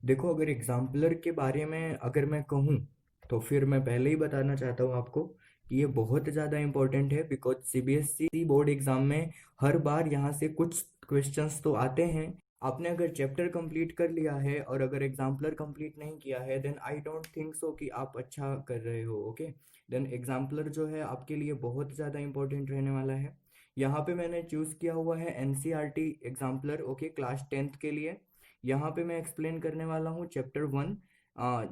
देखो, अगर एग्जाम्पलर के बारे में अगर मैं कहूँ तो फिर मैं पहले ही बताना चाहता हूँ आपको कि ये बहुत ज़्यादा इम्पोर्टेंट है, बिकॉज सीबीएसई बोर्ड एग्जाम में हर बार यहाँ से कुछ क्वेश्चंस तो आते हैं। आपने अगर चैप्टर कंप्लीट कर लिया है और अगर एग्जाम्पलर कंप्लीट नहीं किया है, then I don't think so कि आप अच्छा कर रहे हो। ओके, देन एग्जाम्पलर जो है आपके लिए बहुत ज़्यादा इंपॉर्टेंट रहने वाला है। यहाँ पे मैंने चूज़ किया हुआ है NCERT exemplar, okay, class 10th के लिए। यहाँ पे मैं एक्सप्लेन करने वाला हूँ चैप्टर 1,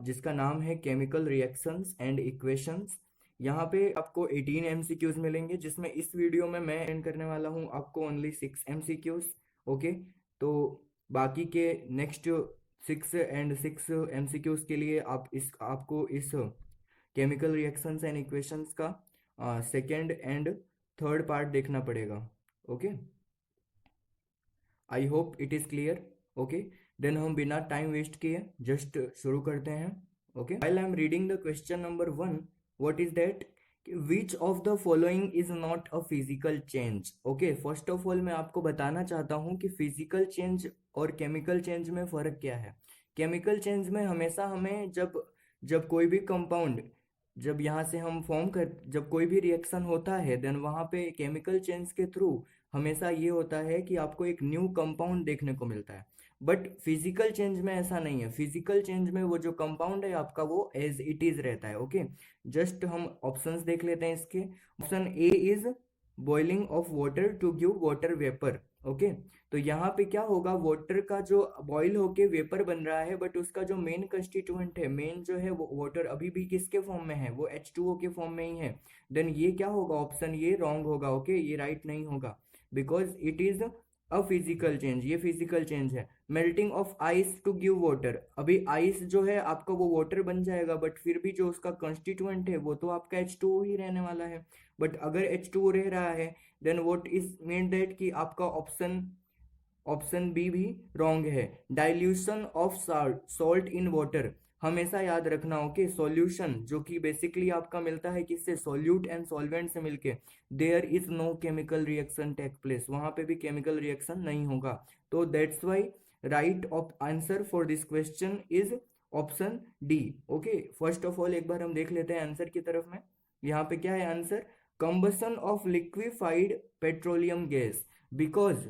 जिसका नाम है केमिकल रिएक्शंस एंड इक्वेशंस। यहाँ पे आपको 18 एमसीक्यूज मिलेंगे, जिसमें इस वीडियो में मैं एंड करने वाला हूँ आपको ओनली 6 एमसीक्यूज। ओके, तो बाकी के नेक्स्ट 6 एमसीक्यूज के लिए आपको इस केमिकल रिएक्शंस एंड इक्वेशंस का सेकेंड एंड थर्ड पार्ट देखना पड़ेगा। Okay, I hope it is clear. Okay, then हम बिना टाइम वेस्ट किए जस्ट शुरू करते हैं। Okay, while I am reading the question number 1, what is that, which of the following is not a physical change? Okay, first of all मैं आपको बताना चाहता हूँ कि फिजिकल चेंज और केमिकल चेंज में फर्क क्या है। केमिकल चेंज में हमेशा हमें जब जब कोई भी कंपाउंड, जब यहाँ से हम फॉर्म कर, जब कोई भी रिएक्शन होता है, देन वहाँ पे केमिकल चेंज के थ्रू हमेशा ये होता है कि आपको एक न्यू कंपाउंड देखने को मिलता है। बट फिजिकल चेंज में ऐसा नहीं है। फिजिकल चेंज में वो जो कंपाउंड है आपका वो एज इट इज रहता है। ओके, जस्ट हम ऑप्शंस देख लेते हैं इसके। Option A is boiling of water to give water vapour. Okay, तो यहाँ पे क्या होगा, वाटर का जो बॉईल होके वेपर बन रहा है, बट उसका जो मेन कंस्टिट्यूएंट है, मेन जो है वो वाटर अभी भी किसके फॉर्म में है, वो H2O के फॉर्म में ही है। देन ये क्या होगा, ऑप्शन ये रॉन्ग होगा। ओके, ये राइट नहीं होगा, because it is a physical change. ये फिजिकल चेंज है। Melting of ice to give water, अभी आइस जो है आपका वो वाटर बन जाएगा, बट फिर भी जो उसका कंस्टिट्यूएंट है वो तो आपका H2O ही रहने वाला है। बट अगर H2O रह रहा है, then what is mean that कि आपका ऑप्शन ऑप्शन बी भी रॉन्ग है। Dilution of salt in water, हमेशा याद रखना। ओके, सॉल्यूशन जो कि बेसिकली आपका मिलता है किससे, सॉल्यूट एंड सॉल्वेंट से मिलके, there is no chemical reaction take place, वहां पे भी केमिकल रिएक्शन नहीं होगा। तो that's why right of answer for this question is option D. Okay, first of all एक बार हम देख लेते हैं आंसर की तरफ में। यहाँ पे क्या है answer, combustion of liquefied petroleum gas, because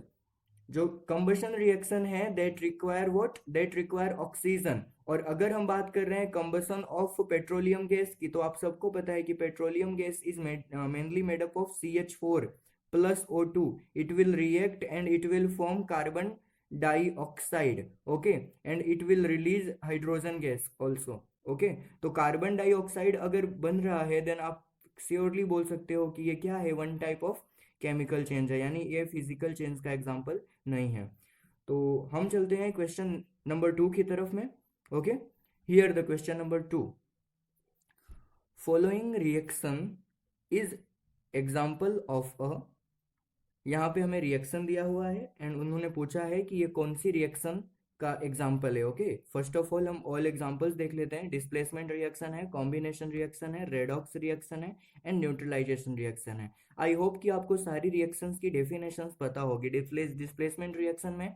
जो कंबशन रिएक्शन है that require what, that require oxygen. और अगर हम बात कर रहे हैं कंबशन ऑफ पेट्रोलियम गैस की, तो आप सबको पता है कि petroleum gas is mainly made up of CH4 plus O2। It will react and it will form carbon dioxide. Okay, and it will release hydrogen gas also. Okay, तो carbon dioxide अगर बन रहा है, देन आप surely बोल सकते हो कि ये क्या है, one type of chemical change है, यानी ये फिजिकल चेंज का एग्जाम्पल नहीं है। तो हम चलते हैं क्वेश्चन नंबर 2 की तरफ में। Okay, here the question number 2, following reaction is example of a, यहाँ पे हमें रिएक्शन दिया हुआ है एंड उन्होंने पूछा है कि ये कौन सी रिएक्शन का एग्जाम्पल है। ओके, फर्स्ट ऑफ ऑल हम ऑल एग्जांपल्स देख लेते हैं। डिस्प्लेसमेंट रिएक्शन है, कॉम्बिनेशन रिएक्शन है, रेडॉक्स रिएक्शन है एंड न्यूट्रलाइजेशन रिएक्शन है। आई होप कि आपको सारी रिएक्शंस की डेफिनेशंस पता होगी। डिस्प्लेसमेंट रिएक्शन में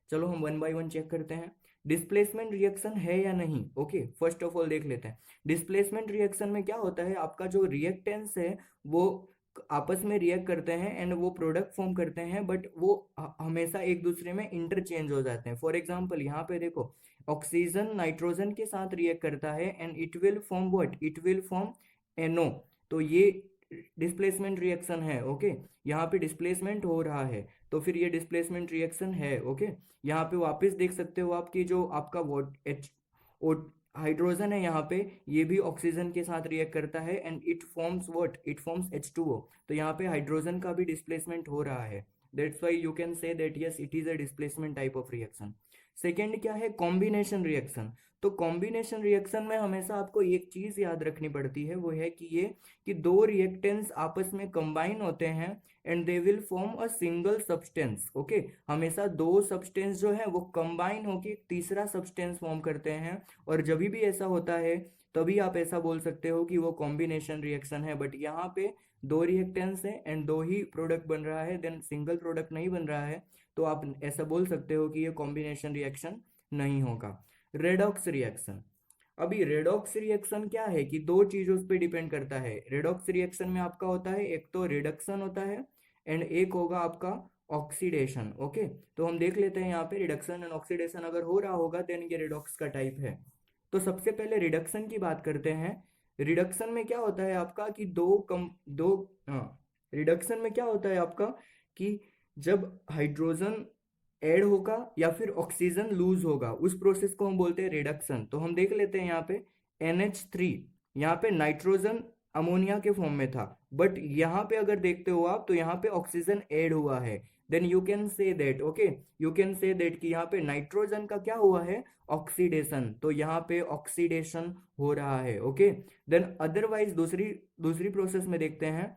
चलो हम वन बाय वन चेक करते हैं डिस्प्लेसमेंट रिएक्शन है या नहीं। ओके, फर्स्ट ऑफ ऑल देख लेते हैं डिस्प्लेसमेंट रिएक्शन में क्या होता है, आपका जो रिएक्टेंस है वो आपस में रिएक्ट करते हैं एंड वो प्रोडक्ट फॉर्म करते हैं, बट वो हमेशा एक दूसरे में इंटरचेंज हो जाते हैं। फॉर एग्जांपल यहाँ पे देखो, ऑक्सीजन नाइट्रोजन के साथ रिएक्ट करता है and it will form what, it will form NO। तो ये डिस्प्लेसमेंट रिएक्शन है। ओके, यहाँ पे डिस्प्लेसमेंट हो रहा है, तो फिर ये डिस्प्लेसमेंट रिएक्शन है। ओके, यहाँ पे वापस देख सकते हो आपकी जो आपका एच हाइड्रोजन है यहाँ पे, ये भी ऑक्सीजन के साथ रिएक्ट करता है and it forms what, it forms H2O। तो यहाँ पे हाइड्रोजन का भी डिस्प्लेसमेंट हो रहा है। That's why you can say that yes it is a displacement type of reaction. Second क्या है, कॉम्बिनेशन रिएक्शन। तो कॉम्बिनेशन रिएक्शन में हमेशा आपको एक चीज याद रखनी पड़ती है, वो है कि ये कि दो रिएक्टेंट्स आपस में कंबाइन होते हैं and they will form a single substance. Okay, हमेशा दो सब्सटेंस जो है वो कंबाइन होके एक तीसरा सब्सटेंस फॉर्म करते हैं, और जब भी ऐसा होता है तभी आप ऐसा बोल सकते हो कि वो कॉम्बिनेशन रिएक्शन है। बट यहाँ पे दो रिएक्टेंस है एंड दो ही प्रोडक्ट बन रहा है, देन सिंगल प्रोडक्ट नहीं बन रहा है, तो आप ऐसा बोल सकते हो कि ये कॉम्बिनेशन रिएक्शन नहीं होगा। Redox reaction. अभी रेडॉक्स रिएक्शन क्या है कि दो चीजों पे डिपेंड करता है। रेडॉक्स रिएक्शन में आपका होता है एक तो रिडक्शन होता है एंड एक होगा आपका ऑक्सीडेशन। ओके, तो हम देख लेते हैं यहाँ पे रिडक्शन एंड ऑक्सीडेशन अगर हो रहा होगा देन ये रेडॉक्स का टाइप है। तो सबसे पहले रिडक्शन की बात करते हैं। रिडक्शन में क्या होता है आपका कि रिडक्शन में क्या होता है आपका कि जब हाइड्रोजन ऐड होगा या फिर ऑक्सीजन लूज होगा उस प्रोसेस को हम बोलते हैं रिडक्शन। तो हम देख लेते हैं यहाँ पे NH3, यहाँ पे नाइट्रोजन अमोनिया के फॉर्म में था, बट यहाँ पे अगर देखते हो आप तो यहाँ पे ऑक्सीजन ऐड हुआ है। Then you can say that, okay, you can say that कि यहाँ पे नाइट्रोजन का क्या हुआ है, ऑक्सीडेशन। तो यहाँ पे ऑक्सीडेशन हो रहा है। ओके, देन अदरवाइज दूसरी दूसरी प्रोसेस में देखते हैं,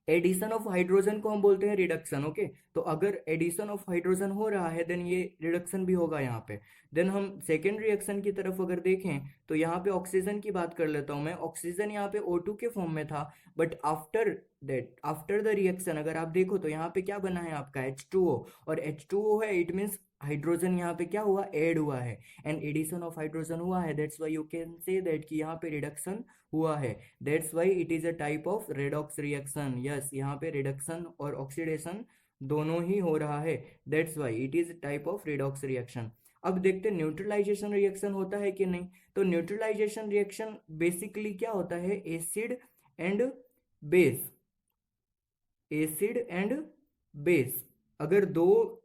एडिशन ऑफ हाइड्रोजन को हम बोलते हैं रिडक्शन। ओके, तो अगर एडिशन ऑफ हाइड्रोजन हो रहा है देन ये रिडक्शन भी होगा यहाँ पे। देन हम सेकेंड रिएक्शन की तरफ अगर देखें तो यहाँ पे ऑक्सीजन की बात कर लेता हूँ मैं। ऑक्सीजन यहाँ पे O2 के फॉर्म में था, बट आफ्टर द रिएक्शन अगर आप देखो तो यहाँ पे क्या बना है आपका H2O, और H2O है इट मीन्स हाइड्रोजन यहाँ पे क्या हुआ, ऐड हुआ है एंड एडिशन ऑफ हाइड्रोजन हुआ है। That's why you can say that कि यहाँ पे रिडक्शन हुआ है। That's why it is a type of redox reaction. Yes, यहाँ पे रिडक्शन और ऑक्सीडेशन दोनों ही हो रहा है। That's why it is type of redox reaction. अब देखते हैं न्यूट्रलाइजेशन रिएक्शन होता है कि नहीं। तो न्यूट्रलाइजेशन रिएक्शन बेसिकली क्या होता है, acid and base. Acid and base, अगर दो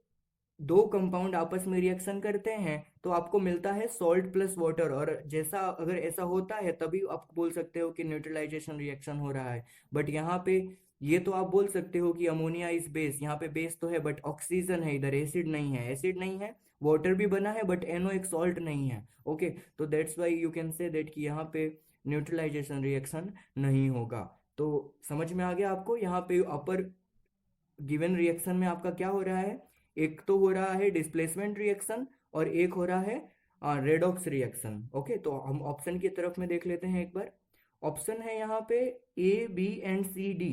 दो कंपाउंड आपस में रिएक्शन करते हैं तो आपको मिलता है सॉल्ट प्लस वाटर, और जैसा अगर ऐसा होता है तभी आप बोल सकते हो कि न्यूट्रलाइजेशन रिएक्शन हो रहा है। बट यहाँ पे ये तो आप बोल सकते हो कि अमोनिया इज बेस, यहाँ पे बेस तो है बट ऑक्सीजन है, इधर एसिड नहीं है। एसिड नहीं है, वाटर भी बना है बट NO एक सॉल्ट नहीं है। ओके, तो that's why you can say that कि यहाँ पे न्यूट्रलाइजेशन रिएक्शन नहीं होगा। तो समझ में आ गया आपको, यहाँ पे अपर गिवन रिएक्शन में आपका क्या हो रहा है, एक तो हो रहा है डिस्प्लेसमेंट रिएक्शन और एक हो रहा है रेडॉक्स रिएक्शन। ओके, तो हम ऑप्शन की तरफ में देख लेते हैं एक बार। ऑप्शन है यहाँ पे A B and C D।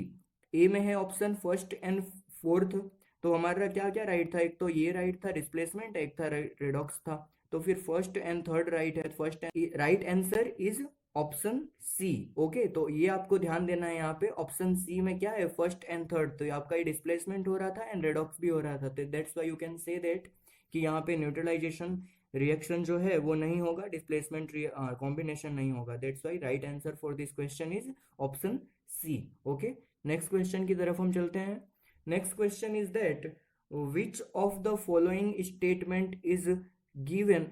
ए में है ऑप्शन फर्स्ट एंड फोर्थ। तो हमारा क्या क्या राइट था, एक तो ये राइट था डिस्प्लेसमेंट, एक था रेडॉक्स था। तो फिर फर्स्ट एंड थर्ड राइट है। First right answer is option C. Okay, तो ये आपको ध्यान देना है यहाँ पे ऑप्शन सी में क्या है, फर्स्ट एंड थर्ड। तो आपका ये डिस्प्लेसमेंट हो रहा था एंड रेडॉक्स भी हो रहा था। तो that's why you can say that कि यहाँ पे न्यूट्रलाइजेशन रिएक्शन जो है वो नहीं होगा, डिस्प्लेसमेंट कॉम्बिनेशन नहीं होगा। That's why right answer for this question is option C. Okay, next question की तरफ हम चलते हैं। Next question is that which of the following statement is given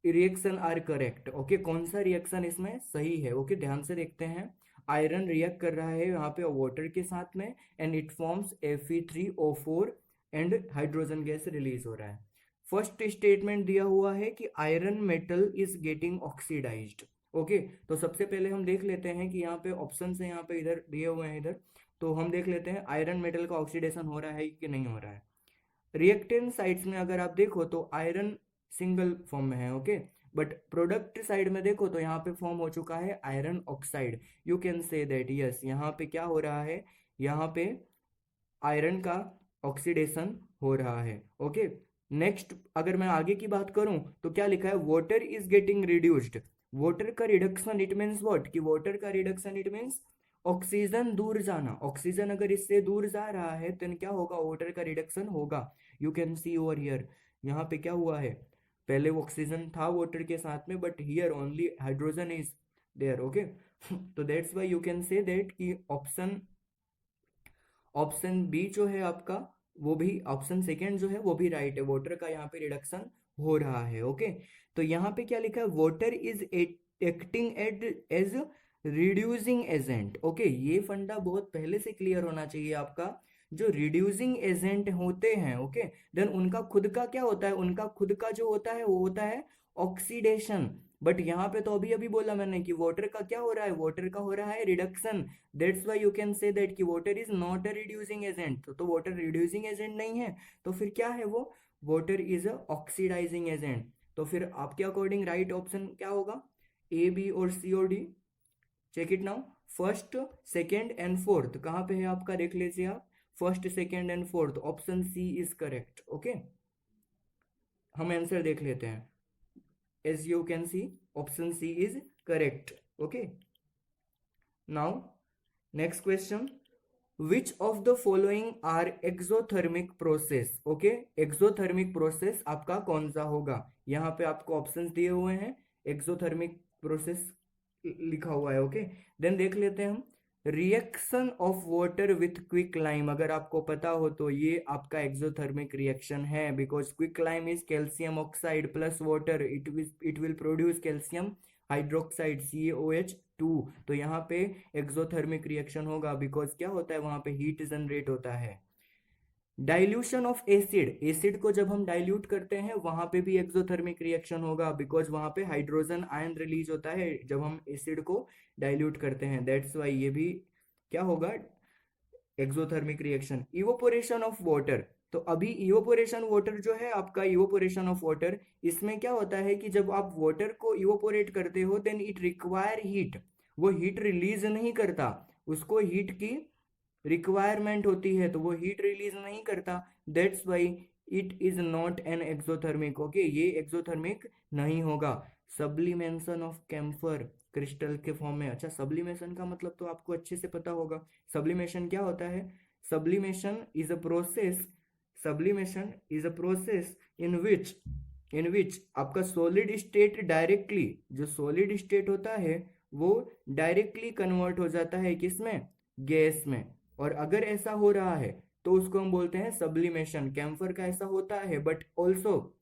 reaction are correct. Okay, कौन सा रिएक्शन इसमें सही है। ओके, ध्यान से देखते हैं। आयरन रिएक्ट कर रहा है यहाँ पे वाटर के साथ में and it forms Fe3O4 and hydrogen gas release हो रहा है। फर्स्ट स्टेटमेंट दिया हुआ है कि iron metal is getting oxidised. Okay, तो सबसे पहले हम देख लेते हैं कि यहाँ पे ऑप्शन है, यहाँ पे इधर दिए हुए हैं इधर। तो हम देख लेते हैं आयरन मेटल का ऑक्सीडेशन हो रहा है कि नहीं हो रहा है। रिएक्टेंट साइड्स में अगर आप देखो तो आयरन सिंगल फॉर्म में है। ओके, बट प्रोडक्ट साइड में देखो तो यहाँ पे फॉर्म हो चुका है iron oxide. You can say that yes, यहाँ पे क्या हो रहा है, यहाँ पे आयरन का ऑक्सीडेशन हो रहा है। ओके, नेक्स्ट अगर मैं आगे की बात करूं तो क्या लिखा है, water is getting reduced. Water का रिडक्शन इट मीन्स व्हाट, कि वाटर का रिडक्शन इट मीन्स ऑक्सीजन दूर जाना। ऑक्सीजन अगर इससे दूर जा रहा है तो क्या होगा, वाटर का रिडक्शन होगा। You can C over here, यहाँ पे क्या हुआ है, पहले वो ऑक्सीजन था वाटर के साथ में but here only hydrogen is there. Okay, तो that's why you can say that कि ऑप्शन ऑप्शन बी जो है आपका, वो भी ऑप्शन सेकेंड जो है वो भी राइट है, वाटर का यहाँ पे रिडक्शन हो रहा है। ओके, तो यहाँ पे क्या लिखा है, water is acting as reducing agent. Okay, ये फंडा बहुत पहले से क्लियर होना चाहिए आपका। जो रिड्यूसिंग एजेंट होते हैं, ओके, देन उनका खुद का क्या होता है, उनका खुद का जो होता है वो होता है ऑक्सीडेशन। बट यहाँ पे तो अभी अभी बोला मैंने कि वाटर का क्या हो रहा है, वाटर का हो रहा है reduction. That's why you can say that कि water is not a reducing agent. तो वाटर रिड्यूसिंग एजेंट नहीं है, तो फिर क्या है वो, water is a oxidising agent. तो फिर आपके अकॉर्डिंग राइट ऑप्शन क्या होगा, ए बी और सी और D. Check it now, first second and fourth कहाँ पे है आपका, देख लीजिए आप, first second and fourth option C is correct. Okay, हम आंसर देख लेते हैं। as you can see option C is correct. Okay, now next question, which of the following are exothermic process? Okay, exothermic process आपका कौन सा होगा? यहाँ पे आपको ऑप्शंस दिए हुए हैं, एक्सोथर्मिक प्रोसेस लिखा हुआ है. ओके, देन देख लेते हैं हम. Reaction of water with quick lime, अगर आपको पता हो तो ये आपका एक्सोथर्मिक रिएक्शन है, because quick lime is calcium oxide plus water, it will produce calcium hydroxide CaOH2. तो यहाँ पे एक्सोथर्मिक रिएक्शन होगा, बिकॉज क्या होता है वहां पे हीट जनरेट होता है. डाइल्यूशन ऑफ एसिड, एसिड को जब हम डाइल्यूट करते हैं वहां पे भी एक्सोथर्मिक रिएक्शन होगा, बिकॉज वहां पे हाइड्रोजन आयन रिलीज होता है जब हम एसिड को डाइल्यूट करते हैं. दैट्स वाई ये भी क्या होगा, exothermic reaction. Evaporation of water, तो अभी इवोपोरेशन वाटर जो है आपका, इवोपोरेशन ऑफ वाटर, इसमें क्या होता है कि जब आप वाटर को इवोपोरेट करते हो देन इट रिक्वायर हीट, वो हीट रिलीज नहीं करता, उसको हीट की रिक्वायरमेंट होती है तो वो हीट रिलीज नहीं करता. That's why it is not an exothermic. Okay, ये एक्सोथर्मिक नहीं होगा. सब्लिमेशन ऑफ कैम्फर क्रिस्टल के फॉर्म में. अच्छा, सब्लिमेशन का मतलब तो आपको अच्छे से पता होगा. सब्लिमेशन क्या होता है? Sublimation is a process, sublimation is a process in which आपका सॉलिड स्टेट डायरेक्टली, जो सॉलिड स्टेट होता है वो डायरेक्टली कन्वर्ट हो जाता है किसमें? गैस में. और अगर ऐसा हो रहा है तो उसको हम बोलते हैं सब्लिमेशन. कैम्फर का ऐसा होता है, बट ऑल्सो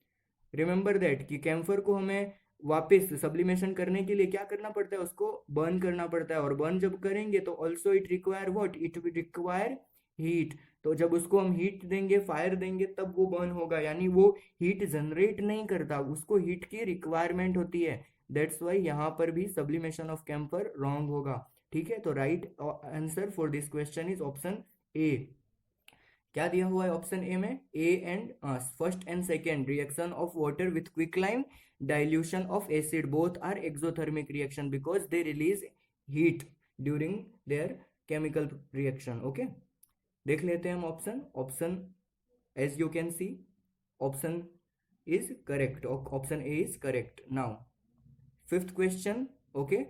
रिमेंबर दैट कि कैम्फर को हमें वापस सब्लिमेशन करने के लिए क्या करना पड़ता है? उसको बर्न करना पड़ता है, और बर्न जब करेंगे तो also it require what? It require heat. तो जब उसको हम हीट देंगे, फायर देंगे, तब वो बर्न होगा, यानी वो हीट जनरेट नहीं करता, उसको हीट की रिक्वायरमेंट होती है. दैट्स वाई यहाँ पर भी सब्लिमेशन ऑफ कैम्फर रॉन्ग होगा. ठीक है, तो right answer for this question is option A. क्या दिया हुआ है ऑप्शन ए में? A and first and second, reaction of water with quicklime, dilution of acid, both are exothermic reaction because they release heat during their chemical reaction. Okay, देख लेते हैं हम option. Option as you can see option is correct, option A is correct. Now fifth question. Okay,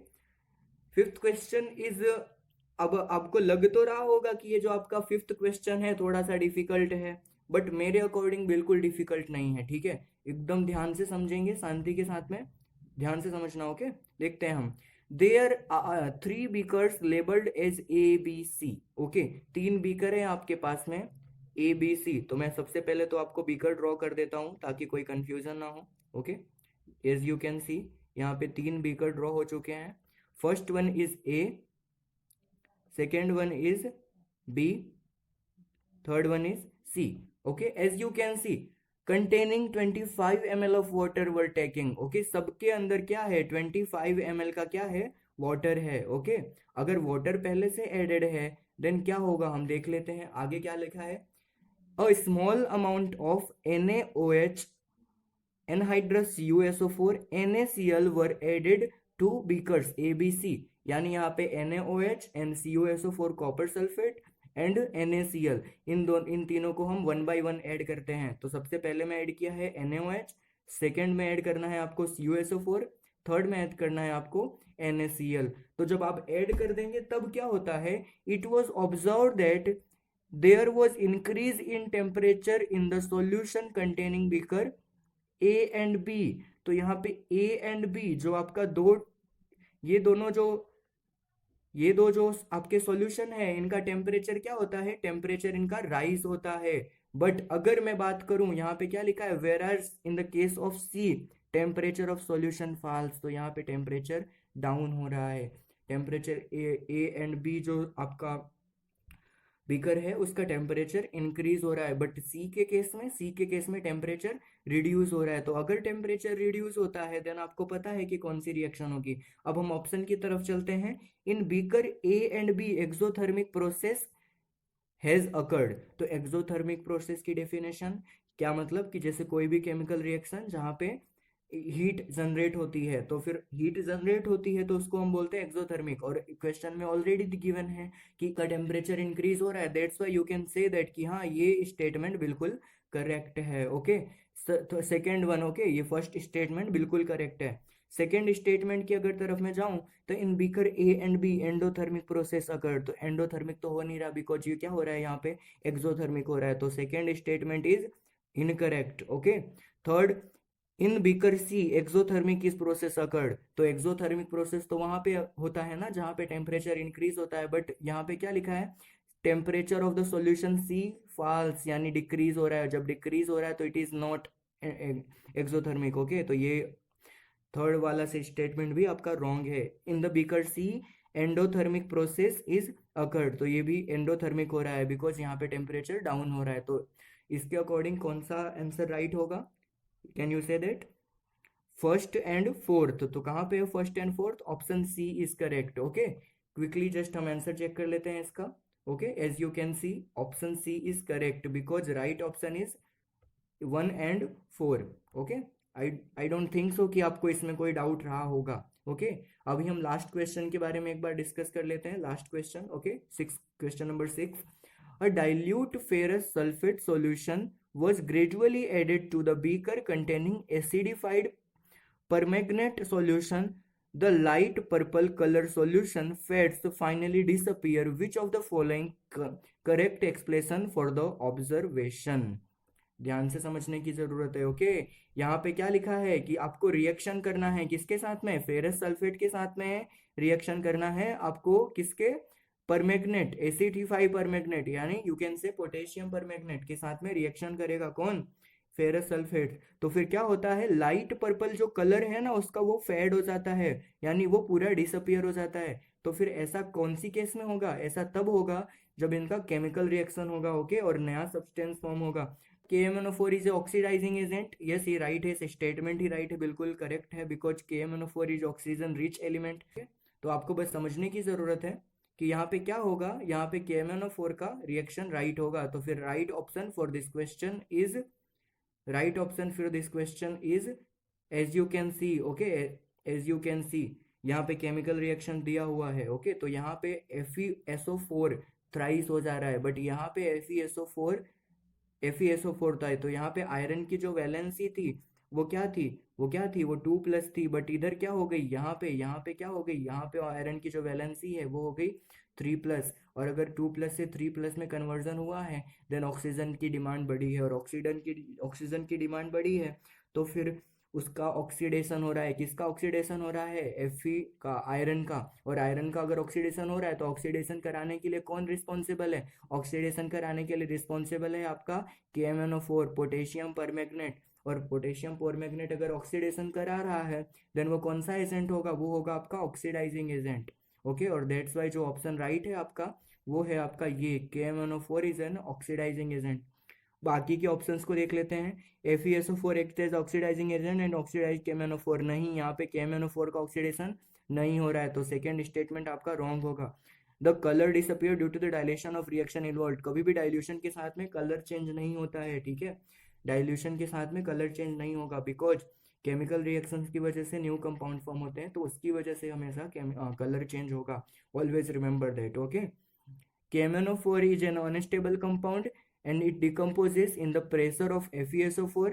fifth question is, अब आपको लग तो रहा होगा कि ये जो आपका फिफ्थ क्वेश्चन है थोड़ा सा डिफिकल्ट है, बट मेरे अकॉर्डिंग बिल्कुल डिफिकल्ट नहीं है. ठीक है, एकदम ध्यान से समझेंगे, शांति के साथ में ध्यान से समझना. ओके, देखते हैं हम. There 3 beakers labelled as ABC. Okay, 3 beaker है आपके पास में ABC. तो मैं सबसे पहले तो आपको बीकर ड्रॉ कर देता हूं ताकि कोई कंफ्यूजन ना हो. Okay, as you can see यहाँ पे 3 बीकर ड्रॉ हो चुके हैं. First one is A, second one is B, third one is C. Okay, as you can see containing 25 ml of water were taking. Okay, सबके अंदर क्या है? 25 ml का क्या है? वाटर है. ओके, अगर वाटर पहले से एडेड है देन क्या होगा हम देख लेते हैं. आगे क्या लिखा है? A small amount of NaOH, anhydrous USO4, NaCl were added to beakers ABC. यानी यहाँ पे NaOH and CuSO4 copper sulphate and NaCl, इन तीनों को हम 1 by 1 ऐड करते हैं. तो सबसे पहले में ऐड किया है NaOH, सेकेंड में ऐड करना है आपको CuSO4, थर्ड में ऐड करना है आपको NaCl. तो जब आप ऐड कर देंगे तब क्या होता है? It was observe that there was increase in temperature in the solution containing beaker A and B. तो यहाँ पे A एंड B जो आपका ये दो जो आपके सॉल्यूशन है, इनका टेम्परेचर क्या होता है? टेम्परेचर इनका राइज होता है. बट अगर मैं बात करूं, यहाँ पे क्या लिखा है? Whereas in the case of C temperature of solution falls. तो यहाँ पे टेम्परेचर डाउन हो रहा है. टेम्परेचर A एंड B जो आपका बीकर है उसका टेम्परेचर इंक्रीज हो रहा है, बट C के केस में टेम्परेचर रिड्यूस हो रहा है. तो अगर टेम्परेचर रिड्यूस होता है देन आपको पता है कि कौन सी रिएक्शन होगी. अब हम ऑप्शन की तरफ चलते हैं. इन beaker A and B exothermic process has occurred. तो एक्सोथर्मिक प्रोसेस की डेफिनेशन क्या मतलब कि जैसे कोई भी केमिकल रिएक्शन जहाँ पे हीट जनरेट होती है, तो फिर हीट जनरेट होती है तो उसको हम बोलते हैं एक्सोथर्मिक. और क्वेश्चन में ऑलरेडी गिवन है कि का टेम्परेचर इंक्रीज हो रहा है. That's why you can say that कि हाँ, ये स्टेटमेंट बिल्कुल करेक्ट है. ओके, तो सेकेंड वन, ओके, ये फर्स्ट स्टेटमेंट बिल्कुल करेक्ट है। सेकेंड स्टेटमेंट की अगर तरफ मैं जाऊं तो in beaker A and B endothermic process occur, तो एंडोथर्मिक तो हो नहीं रहा बिकॉज ये क्या हो रहा है यहाँ पे, एक्सोथर्मिक हो रहा है, तो second statement is incorrect. Okay, third, in beaker C exothermic is process occurred, तो एक्सोथर्मिक प्रोसेस तो वहां पे होता है ना जहाँ पे टेम्परेचर इंक्रीज होता है, बट यहाँ पे क्या लिखा है, temperature of the solution C falls, यानी डिक्रीज हो रहा है, जब डिक्रीज हो रहा है तो it is not exothermic. Okay, तो ये थर्ड वाला से स्टेटमेंट भी आपका रॉन्ग है। In the beaker C endothermic process is occurred, तो ये भी एंडोथर्मिक हो रहा है बिकॉज यहाँ पे टेम्परेचर डाउन हो रहा है, तो इसके अकॉर्डिंग कौन सा आंसर राइट होगा, can you say that, first and fourth, तो कहाँ पे है first and fourth, option C is correct. Okay, quickly just हम आंसर चेक कर लेते हैं इसका। Okay, as you can see option C is correct because right option is 1 and 4। Okay, I don't think so कि आपको इसमें कोई doubt रहा होगा। ओके, अभी हम लास्ट क्वेश्चन के बारे में एक बार डिस्कस कर लेते हैं, last question. Okay, question number 6, a dilute ferrous sulfate solution was gradually added to the beaker containing acidified permanganate solution. The light purple color solution fades finally disappear. Which of the following correct explanation for the observation? ध्यान से समझने की जरूरत है। Okay, यहाँ पे क्या लिखा है कि आपको रिएक्शन करना है किसके साथ में, फेरस सल्फेट के साथ में रिएक्शन करना है आपको, किसके, परमैग्नेट, एसिडिफाई परमैग्नेट, यानी यू कैन से पोटेशियम परमैग्नेट के साथ में रिएक्शन करेगा कौन, फेरस सल्फेट। तो फिर क्या होता है, लाइट पर्पल जो कलर है ना उसका वो फेड हो जाता है, यानी वो पूरा डिसअपियर हो जाता है। तो फिर ऐसा कौन सी केस में होगा, ऐसा तब होगा जब इनका केमिकल रिएक्शन होगा। ओके, और नया सब्सटेंस फॉर्म होगा। KMnO4 is oxidising agent, yes ये राइट है, स्टेटमेंट ही राइट है, बिल्कुल करेक्ट है, because KMnO4 is oxygen rich element. तो आपको बस समझने की जरूरत है कि यहाँ पे क्या होगा, यहाँ पे KMnO4 का रिएक्शन राइट होगा। तो फिर right option for this question is, right option for this question is as you can see. Okay, as you can see यहाँ पे केमिकल रिएक्शन दिया हुआ है। ओके, तो यहाँ पे FeSO4 थ्राइस हो जा रहा है, बट यहाँ पे FeSO4 था, तो यहाँ पे आयरन की जो वैलेंसी थी वो क्या थी, वो 2+ थी, बट इधर क्या हो गई, यहाँ पे क्या हो गई, यहाँ पे आयरन की जो वैलेंसी है वो हो गई 3+, और अगर 2+ से 3+ में कन्वर्जन हुआ है देन ऑक्सीजन की डिमांड बढ़ी है, और ऑक्सीजन की डिमांड बढ़ी है तो फिर उसका ऑक्सीडेशन हो रहा है, किसका ऑक्सीडेशन हो रहा है, Fe का, आयरन का, और आयरन का अगर ऑक्सीडेशन हो रहा है तो ऑक्सीडेशन कराने के लिए कौन रिस्पॉन्सिबल है, ऑक्सीडेशन कराने के लिए रिस्पॉन्सिबल है आपका KMnO4 पोटेशियम परमैग्नेट, और पोटेशियम परमैग्नेट अगर ऑक्सीडेशन करा रहा है देन वो कौन सा एजेंट होगा, वो होगा आपका ऑक्सीडाइजिंग एजेंट। ओके, और दैट्स वाई जो ऑप्शन राइट है आपका वो है आपका ये KMnO4 is an oxidising agent. बाकी के ऑप्शंस को देख लेते हैं। FeSO4 act as oxidising agent and oxidise KMnO4, नहीं, यहाँ पे KMnO4 का ऑक्सीडेशन नहीं हो रहा है, तो सेकेंड स्टेटमेंट आपका रॉन्ग होगा। The colour disappear due to the dilation of reaction involve, कभी भी डाइल्यूशन के साथ में कलर चेंज नहीं होता है, ठीक है, डाइल्यूशन के साथ में कलर चेंज नहीं होगा बिकॉज केमिकल रिएक्शंस की वजह से न्यू कंपाउंड फॉर्म होते हैं, तो उसकी वजह से हमेशा कलर चेंज होगा, always remember that. Okay, KMnO4 is an unstable compound and it decomposes in the pressure of FeSO4,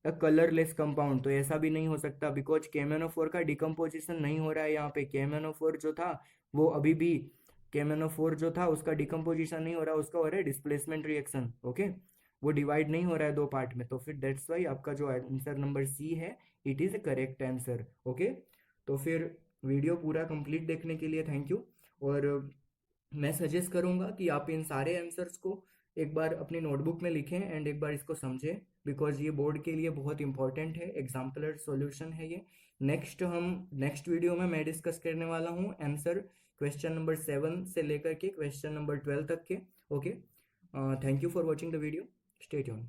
a colorless compound। तो ऐसा भी नहीं हो सकता बिकॉज KMnO4 का डिकम्पोजिशन नहीं हो रहा है, यहाँ पे KMnO4 जो था वो अभी भी KMnO4 जो था उसका डिकम्पोजिशन नहीं हो रहा, उसका हो रहा है डिस्प्लेसमेंट रिएक्शन। ओके, वो डिवाइड नहीं हो रहा है दो पार्ट में, तो फिर दैट्स वाई आपका जो आंसर नंबर सी है it is correct answer. Okay, तो फिर वीडियो पूरा कंप्लीट देखने के लिए थैंक यू, और मैं सजेस्ट करूंगा कि आप इन सारे आंसर्स को एक बार अपनी नोटबुक में लिखें एंड एक बार इसको समझें, बिकॉज ये बोर्ड के लिए बहुत इंपॉर्टेंट है, एग्जाम्पलर सॉल्यूशन है ये। नेक्स्ट वीडियो में मैं डिस्कस करने वाला हूँ आंसर क्वेश्चन नंबर 7 से लेकर के क्वेश्चन नंबर 12 तक के। Okay, thank you for watching the video, stay tuned.